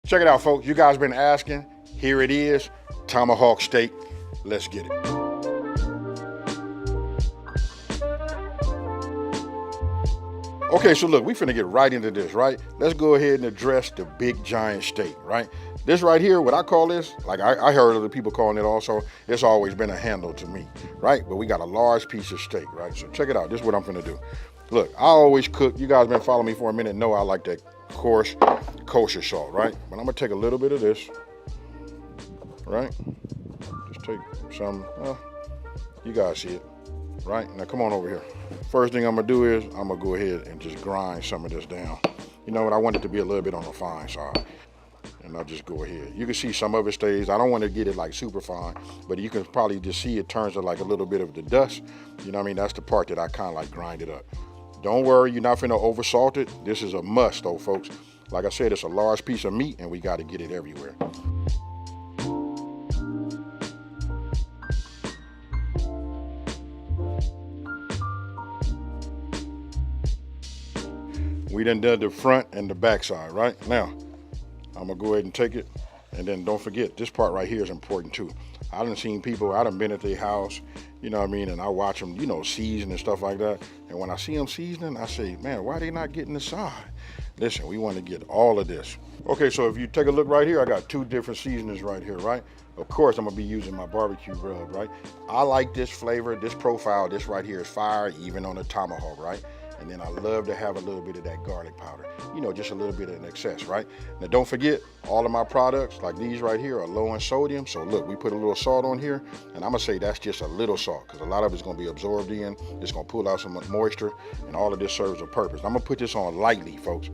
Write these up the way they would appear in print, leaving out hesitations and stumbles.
Check it out, folks. You guys been asking. Here it is, tomahawk steak. Let's get it. Okay, so look, we finna get right into this, right? Let's go ahead and address the big giant steak, right? This right here, what I call this, like I heard other people calling it also, it's always been a handle to me, right? But we got a large piece of steak, right? So check it out, this is what I'm finna do. Look, I always cook, you guys been following me for a minute, know I like that coarse kosher salt, right? But I'm gonna take a little bit of this, right? Just take some, you guys see it, right? Now come on over here. First thing I'm gonna do is I'm gonna go ahead and just grind some of this down. You know what, I want it to be a little bit on the fine side. And I'll just go ahead. You can see some of it stays. I don't want to get it like super fine, but you can probably just see it turns to like a little bit of the dust. You know what I mean? That's the part that I kind of like grind it up. Don't worry, you're not finna over salt it. This is a must though, folks. Like I said, it's a large piece of meat and we got to get it everywhere. We done the front and the back side, right? Now, I'm gonna go ahead and take it, and then don't forget, this part right here is important too. I done seen people, I done been at their house, you know what I mean, and I watch them, you know, season and stuff like that. And when I see them seasoning, I say, man, why they not getting the side? Listen, we want to get all of this. Okay, so if you take a look right here, I got two different seasonings right here, right? Of course, I'm gonna be using my barbecue rub, right? I like this flavor, this profile, this right here is fire, even on the tomahawk, right? And then I love to have a little bit of that garlic powder. You know, just a little bit in excess, right? Now don't forget, all of my products, like these right here, are low in sodium. So look, we put a little salt on here, and I'm gonna say that's just a little salt, because a lot of it's gonna be absorbed in. It's gonna pull out some moisture, and all of this serves a purpose. I'm gonna put this on lightly, folks.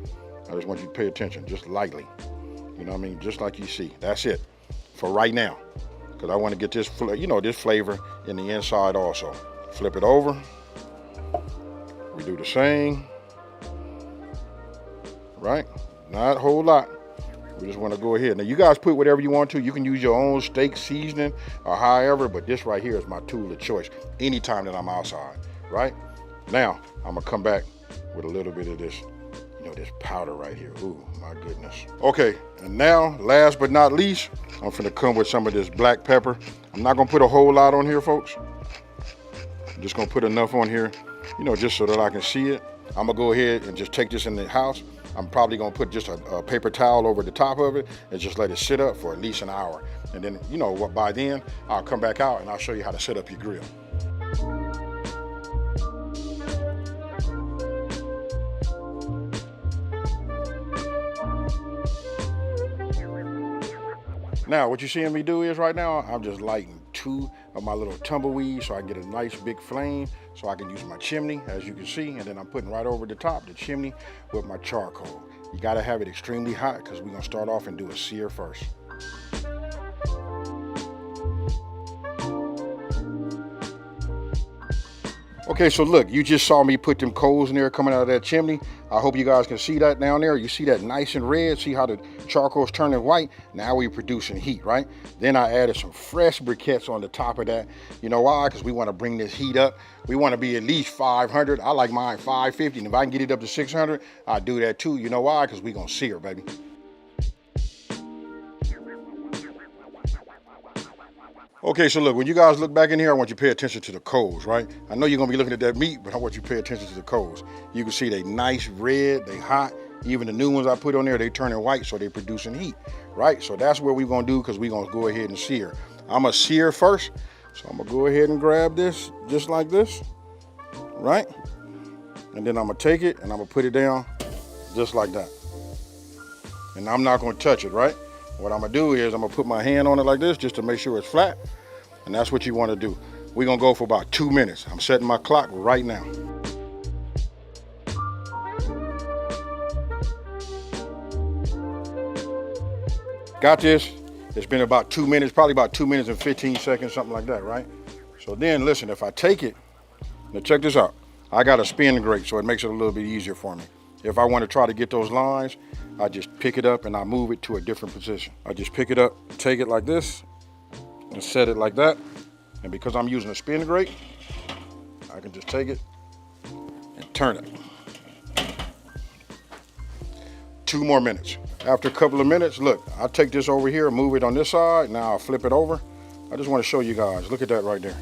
I just want you to pay attention, just lightly. You know what I mean? Just like you see, that's it for right now. Because I wanna get this, you know, this flavor in the inside also. Flip it over. We do the same, right? Not a whole lot. We just want to go ahead. Now you guys put whatever you want to. You can use your own steak seasoning or however, but this right here is my tool of choice anytime that I'm outside, right? Now, I'm gonna come back with a little bit of this, you know, this powder right here. Ooh, my goodness. Okay, and now, last but not least, I'm gonna come with some of this black pepper. I'm not gonna put a whole lot on here, folks. I'm just gonna put enough on here, you know, just so that I can see it. I'm gonna go ahead and just take this in the house. I'm probably gonna put just a paper towel over the top of it and just let it sit up for at least an hour. And then, you know what, by then, I'll come back out and I'll show you how to set up your grill. Now, what you're seeing me do is right now, I'm just lighting two of my little tumbleweeds so I can get a nice big flame so I can use my chimney, as you can see, and then I'm putting right over the top, the chimney, with my charcoal. You gotta have it extremely hot because we're gonna start off and do a sear first. Okay, so look, you just saw me put them coals in there coming out of that chimney. I hope you guys can see that down there. You see that nice and red? See how the charcoal's turning white? Now we're producing heat, right? Then I added some fresh briquettes on the top of that. You know why? Because we want to bring this heat up. We want to be at least 500. I like mine 550, and if I can get it up to 600, I'll do that too. You know why? Because we're going to sear, baby. Okay, so look, when you guys look back in here, I want you to pay attention to the coals, right? I know you're gonna be looking at that meat, but I want you to pay attention to the coals. You can see they nice red, they hot. Even the new ones I put on there, they turning white, so they producing heat, right? So that's what we're gonna do, because we're gonna go ahead and sear. I'm gonna sear first, so I'm gonna go ahead and grab this, just like this, right? And then I'm gonna take it and I'm gonna put it down, just like that. And I'm not gonna touch it, right? What I'm gonna do is I'm gonna put my hand on it like this just to make sure it's flat. And that's what you wanna do. We're gonna go for about 2 minutes. I'm setting my clock right now. Got this. It's been about 2 minutes, probably about 2 minutes and 15 seconds, something like that, right? So then listen, if I take it, now check this out. I got a spin grate, so it makes it a little bit easier for me. If I want to try to get those lines, I just pick it up and I move it to a different position. I just pick it up, take it like this, and set it like that. And because I'm using a spin grate, I can just take it and turn it. 2 more minutes. After a couple of minutes, look, I take this over here, move it on this side. Now I'll flip it over. I just want to show you guys. Look at that right there.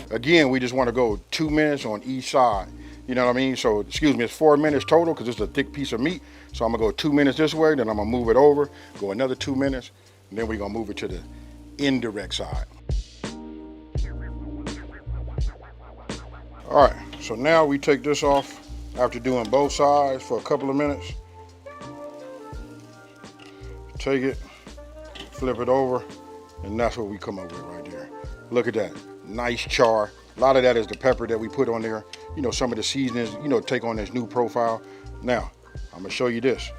Again, we just want to go 2 minutes on each side. You know what I mean? So, excuse me, it's 4 minutes total because it's a thick piece of meat. So I'm gonna go 2 minutes this way, then I'm gonna move it over, go another 2 minutes, and then we're gonna move it to the indirect side. All right, so now we take this off after doing both sides for a couple of minutes. Take it, flip it over, and that's what we come up with right there. Look at that, nice char. A lot of that is the pepper that we put on there. You know, some of the seasonings, you know, take on this new profile. Now, I'm gonna show you this.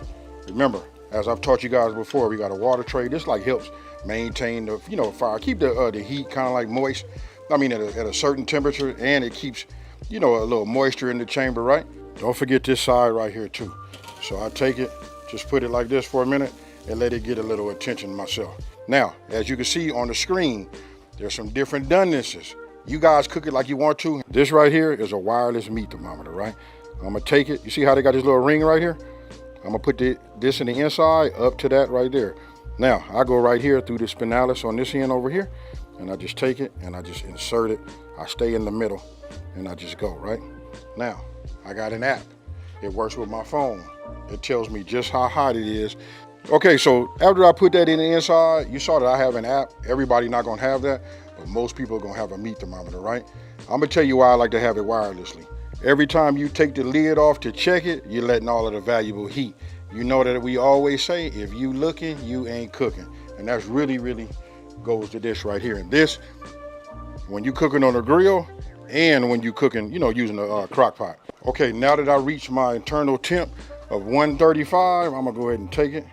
Remember, as I've taught you guys before, we got a water tray. This like helps maintain the, you know, fire, keep the heat kind of like moist. I mean, at a certain temperature, and it keeps, you know, a little moisture in the chamber, right? Don't forget this side right here too. So I take it, just put it like this for a minute, and let it get a little attention myself. Now, as you can see on the screen, there's some different donenesses. You guys cook it like you want to. This right here is a wireless meat thermometer, right? I'm gonna take it. You see how they got this little ring right here? I'm gonna put this in the inside up to that right there. Now, I go right here through the spinalis on this end over here, and I just take it and I just insert it. I stay in the middle and I just go, right? Now, I got an app. It works with my phone. It tells me just how hot it is. Okay, so after I put that in the inside, you saw that I have an app. Everybody not gonna have that, but most people are gonna have a meat thermometer, right? I'm gonna tell you why I like to have it wirelessly. Every time you take the lid off to check it, you're letting all of the valuable heat. You know that we always say, if you looking, you ain't cooking. And that's really, really goes to this right here. And this, when you cooking on a grill and when you cooking, you know, using a crock pot. Okay, now that I reach my internal temp of 135, I'm gonna go ahead and take it,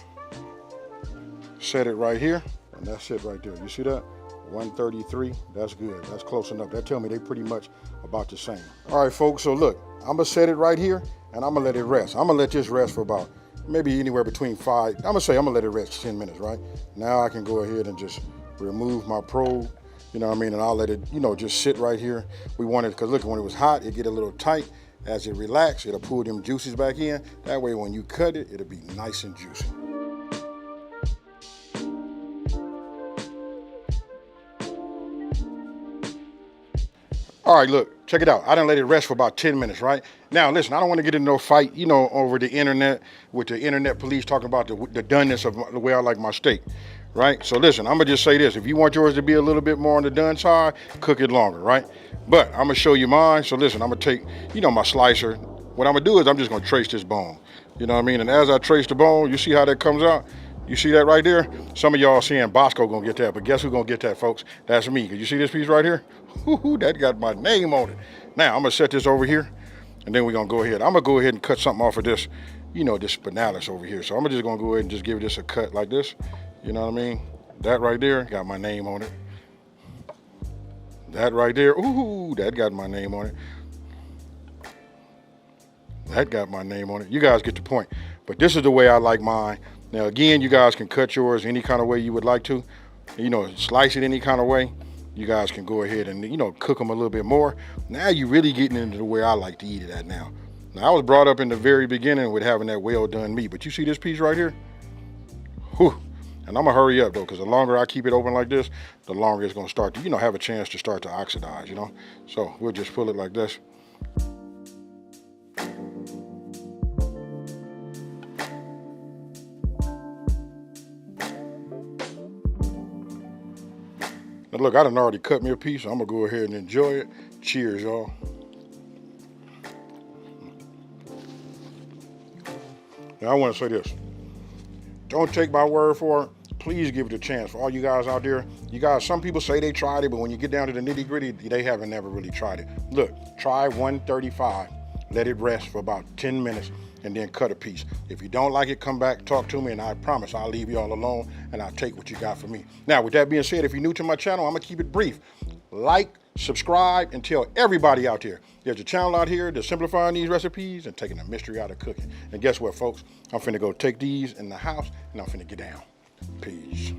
set it right here, and that's it right there. You see that? 133, that's good. That's close enough. That tell me they pretty much about the same. All right, folks, so look, I'm gonna set it right here, and I'm gonna let it rest. I'm gonna let this rest for about maybe anywhere between 5, I'm gonna let it rest 10 minutes, right? Now I can go ahead and just remove my probe, you know what I mean? And I'll let it, you know, just sit right here. We want it, because look, when it was hot, it get a little tight. As it relaxes, it'll pull them juices back in. That way, when you cut it, it'll be nice and juicy. All right, look, check it out. I done let it rest for about 10 minutes, right? Now, listen, I don't want to get into no fight, you know, over the internet with the internet police talking about the doneness of the way I like my steak, right? So listen, I'm gonna just say this. If you want yours to be a little bit more on the done side, cook it longer, right? But I'm gonna show you mine. So listen, I'm gonna take, you know, my slicer. What I'm gonna do is I'm just gonna trace this bone. You know what I mean? And as I trace the bone, you see how that comes out? You see that right there? Some of y'all saying Bosco gonna get that, but guess who's gonna get that, folks? That's me. Cause you see this piece right here? Woo-hoo, that got my name on it. Now I'm gonna set this over here, and then we're gonna go ahead. I'm gonna go ahead and cut something off of this, you know, this spinalis over here. So I'm just gonna go ahead and just give this a cut like this. You know what I mean? That right there got my name on it. That right there, ooh, that got my name on it. That got my name on it. You guys get the point. But this is the way I like mine. Now again, you guys can cut yours any kind of way you would like to. You know, slice it any kind of way. You guys can go ahead and, you know, cook them a little bit more. Now you're really getting into the way I like to eat it at now. Now I was brought up in the very beginning with having that well done meat, but you see this piece right here? Whew. And I'm gonna hurry up though, because the longer I keep it open like this, the longer it's gonna start to, you know, have a chance to start to oxidize, you know? So we'll just pull it like this. Now look, I done already cut me a piece, so I'm gonna go ahead and enjoy it. Cheers, y'all. Now I wanna say this. Don't take my word for it. Please give it a chance. For all you guys out there, you guys, some people say they tried it, but when you get down to the nitty gritty, they haven't never really tried it. Look, try 135, let it rest for about 10 minutes, and then cut a piece. If you don't like it, come back, talk to me, and I promise I'll leave you all alone, and I'll take what you got for me. Now, with that being said, if you're new to my channel, I'm gonna keep it brief. Like, subscribe, and tell everybody out there. There's a channel out here that's simplifying these recipes and taking the mystery out of cooking. And guess what, folks? I'm finna go take these in the house, and I'm finna get down. Peace.